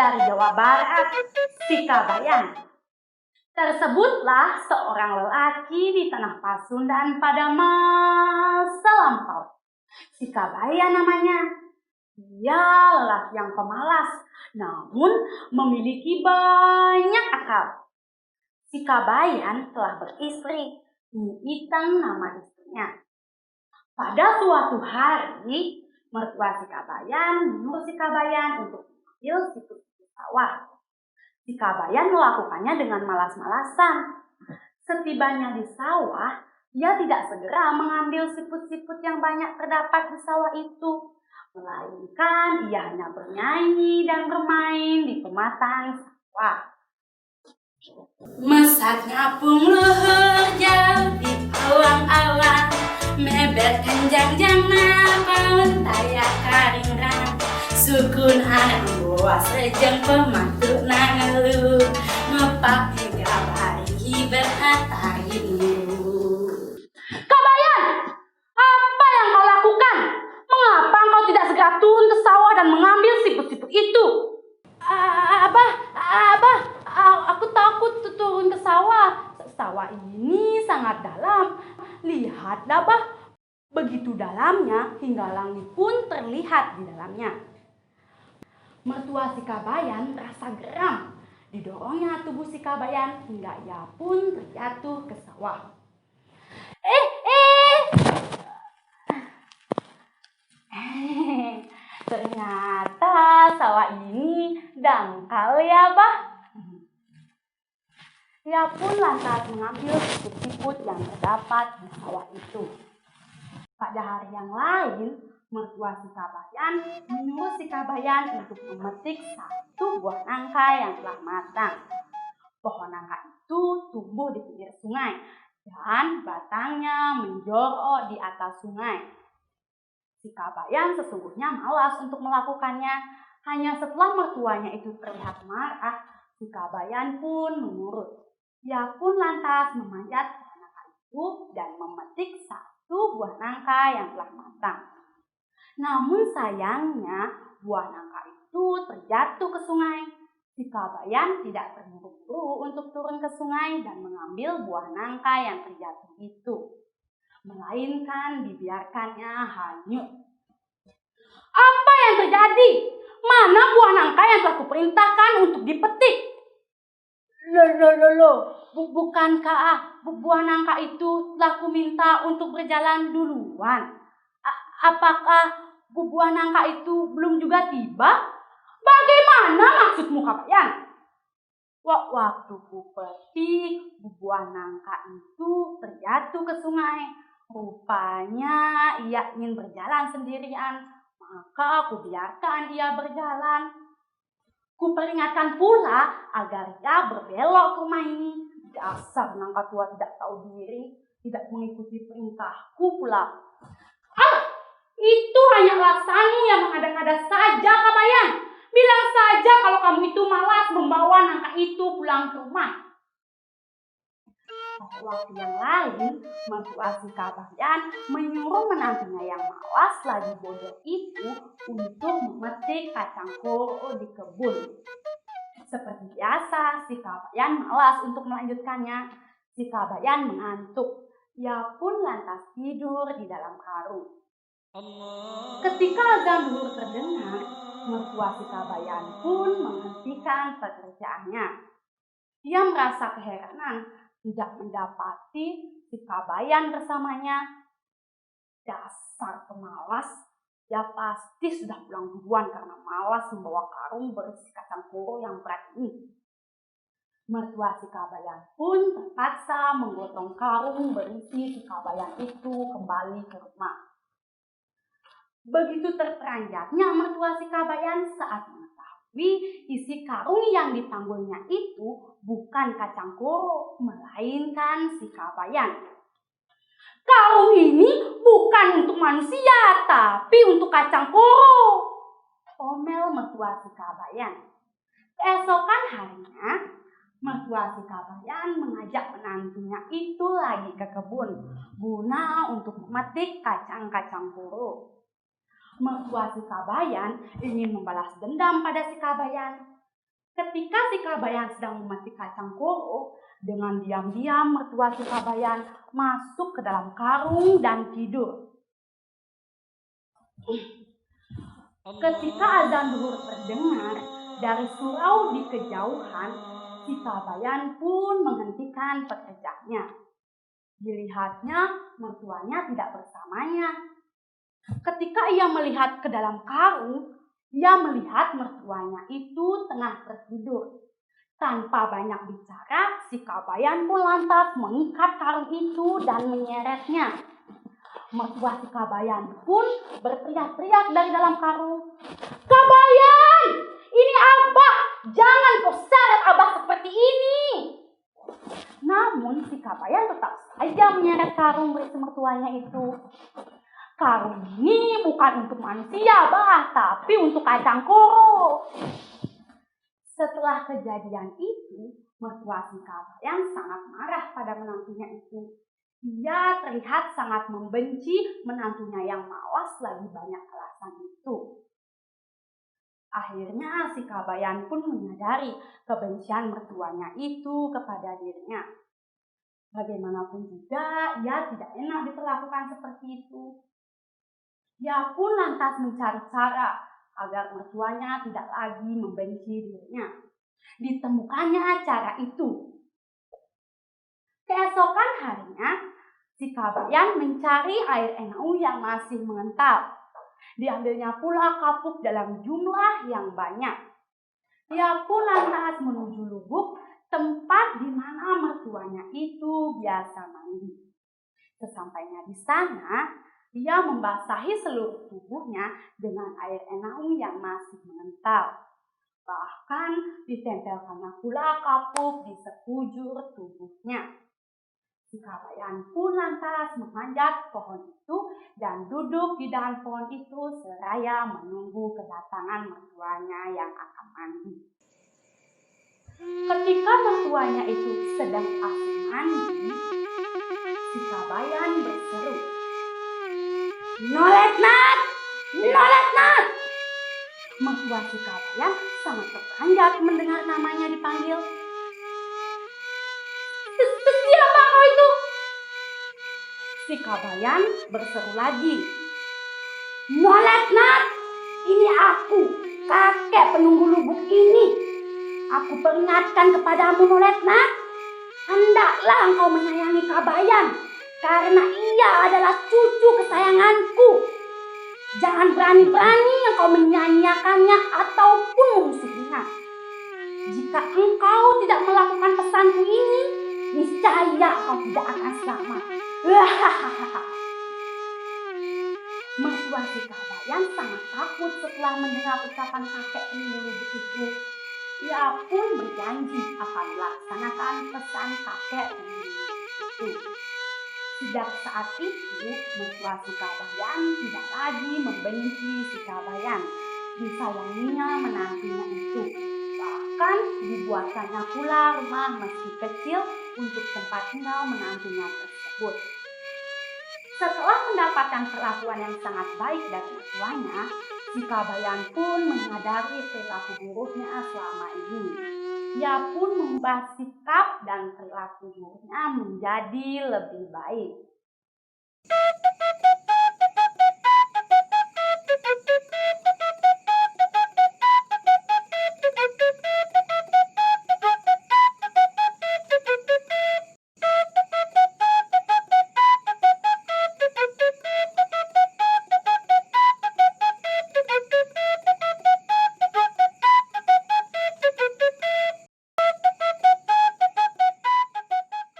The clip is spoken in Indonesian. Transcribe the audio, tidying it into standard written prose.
dari Jawa Barat, si Kabayan. Tersebutlah seorang lelaki di tanah Pasundan pada masa lampau. Si Kabayan namanya. Dia lelaki yang pemalas, namun memiliki banyak akal. Si Kabayan telah beristri, Nyi Itang nama istrinya. Pada suatu hari, mertua si Kabayan menyuruh si Kabayan untuk mengambil siput-siput sawah. Si Kabayan melakukannya dengan malas-malasan. Setibanya di sawah, dia tidak segera mengambil siput-siput yang banyak terdapat di sawah itu, melainkan ia hanya bernyanyi dan bermain di pematang sawah. Mesaknya pung luhur jauh di awang-awang, mebet kenjang-jang napaun tayak karingrang. Sukun anak buah sejeng pemantuk nangelu, ngepak tiga hari beratari dulu. Kabayan, apa yang kau lakukan? Mengapa engkau tidak segera turun ke sawah dan mengambil siput-siput itu? Abah, aku takut turun ke sawah. Sawah ini sangat dalam. Lihat, Abah, begitu dalamnya hingga langit pun terlihat di dalamnya. Mertua si Kabayan merasa geram. Didorongnya tubuh si Kabayan hingga ia pun terjatuh ke sawah. Ternyata sawah ini dangkal ya, Bah. Ia pun lantas mengambil siput-siput yang terdapat di sawah itu. Pada hari yang lain, mertua si Kabayan menyuruh si Kabayan untuk memetik satu buah nangka yang telah matang. Pohon nangka itu tumbuh di pinggir sungai dan batangnya menjorok di atas sungai. Si Kabayan sesungguhnya malas untuk melakukannya. Hanya setelah mertuanya itu terlihat marah, si Kabayan pun menurut. Ia pun lantas memanjat pohon nangka itu dan memetik satu buah nangka yang telah matang. Namun sayangnya buah nangka itu terjatuh ke sungai. Si Kabayan tidak terburu-buru untuk turun ke sungai dan mengambil buah nangka yang terjatuh itu, melainkan dibiarkannya hanyut. Apa yang terjadi? Mana buah nangka yang telah kuperintahkan untuk dipetik? Bukankah buah nangka itu telah kuminta untuk berjalan duluan? Apakah buah nangka itu belum juga tiba? Bagaimana maksudmu, Kabayan? Waktu ku petik, buah nangka itu terjatuh ke sungai. Rupanya ia ingin berjalan sendirian, maka aku biarkan ia berjalan. Ku peringatkan pula agar ia berbelok ke rumah ini. Dasar nangka tua tidak tahu diri, tidak mengikuti perintahku pula. Itu hanya alasanmu yang mengada-ngada saja, Kabayan. Bilang saja kalau kamu itu malas membawa nangka itu pulang ke rumah. Waktu yang lain, mertua si Kabayan menyuruh menantunya yang malas lagi bodoh itu untuk memetik kacang koro di kebun. Seperti biasa, si Kabayan malas untuk melanjutkannya. Si Kabayan mengantuk. Ia pun lantas tidur di dalam karung. Ketika azan zuhur terdengar, mertua si Kabayan pun menghentikan pekerjaannya. Dia merasa keheranan tidak mendapati si Kabayan bersamanya. Dasar pemalas, dia pasti sudah pulang duluan karena malas membawa karung berisi kacang koro yang berat ini. Mertua si Kabayan pun terpaksa menggotong karung berisi si Kabayan itu kembali ke rumah. Begitu terperanjatnya mertua si Kabayan saat mengetahui isi karung yang dipanggulnya itu bukan kacang koro, melainkan si Kabayan. Karung ini bukan untuk manusia, tapi untuk kacang koro, omel mertua si Kabayan. Keesokan harinya, mertua si Kabayan mengajak menantunya itu lagi ke kebun guna untuk memetik kacang-kacang koro. Mertua si Kabayan ingin membalas dendam pada si Kabayan. Ketika si Kabayan sedang memetik kacang koro, dengan diam-diam mertua si Kabayan masuk ke dalam karung dan tidur. Ketika azan zuhur terdengar dari surau di kejauhan, si Kabayan pun menghentikan pekerjaannya. Dilihatnya mertuanya tidak bersamanya. Ketika ia melihat ke dalam karung, ia melihat mertuanya itu tengah tertidur. Tanpa banyak bicara, si Kabayan pun lantas mengikat karung itu dan menyeretnya. Mertua si Kabayan pun berteriak-teriak dari dalam karung. "Kabayan, ini Abah! Jangan kau seret Abah seperti ini!" Namun si Kabayan tetap saja menyeret karung berisi mertuanya itu. "Karung ini bukan untuk manusia, Bah, tapi untuk kacang koro." Setelah kejadian itu, mertua si Kabayan sangat marah pada menantunya itu. Ia terlihat sangat membenci menantunya yang malas lagi banyak alasan itu. Akhirnya si Kabayan pun menyadari kebencian mertuanya itu kepada dirinya. Bagaimanapun juga, ia tidak enak diperlakukan seperti itu. Ia pun lantas mencari cara agar mertuanya tidak lagi membenci dirinya. Ditemukannya cara itu. Keesokan harinya, si Kabayan mencari air enau yang masih mengental. Diambilnya pula kapuk dalam jumlah yang banyak. Ia pun lantas menuju lubuk tempat di mana mertuanya itu biasa mandi. Sesampainya di sana, ia membasahi seluruh tubuhnya dengan air enau yang masih mengental. Bahkan ditempelkannya pula kapuk di sekujur tubuhnya. Si Kabayan pun lantas memanjat pohon itu dan duduk di dahan pohon itu seraya menunggu kedatangan mertuanya yang akan mandi. Ketika mertuanya itu sedang asik mandi, si Kabayan berseru, "Noletnat! Noletnat!" Mertua si Kabayan sangat terperanjat mendengar namanya dipanggil. "Siapa kau itu?" Si Kabayan berseru lagi, "Noletnat! Ini aku, kakek penunggu lubuk ini. Aku peringatkan kepadamu, Noletnat. Hendaklah engkau menyayangi Kabayan, karena ia adalah cucu kesayanganku. Jangan berani-berani engkau menyanyiakannya ataupun memusuhinya. Jika engkau tidak melakukan pesanku ini, niscaya engkau tidak akan selamat." Mertua si Kabayan sangat takut setelah mendengar ucapan kakek penunggu lubuk itu. Ia pun berjanji akan melaksanakan pesan kakek penunggu lubuk itu. Sejak saat itu, mertua si Kabayan tidak lagi membenci si Kabayan. Disayanginya menantunya itu. Bahkan dibuatkannya pula rumah meski kecil untuk tempat tinggal menantunya tersebut. Setelah mendapatkan perlakuan yang sangat baik dari mertuanya, si Kabayan pun menyadari perilaku buruknya selama ini. Ia pun mengubah sikap dan perilaku buruknya menjadi lebih baik.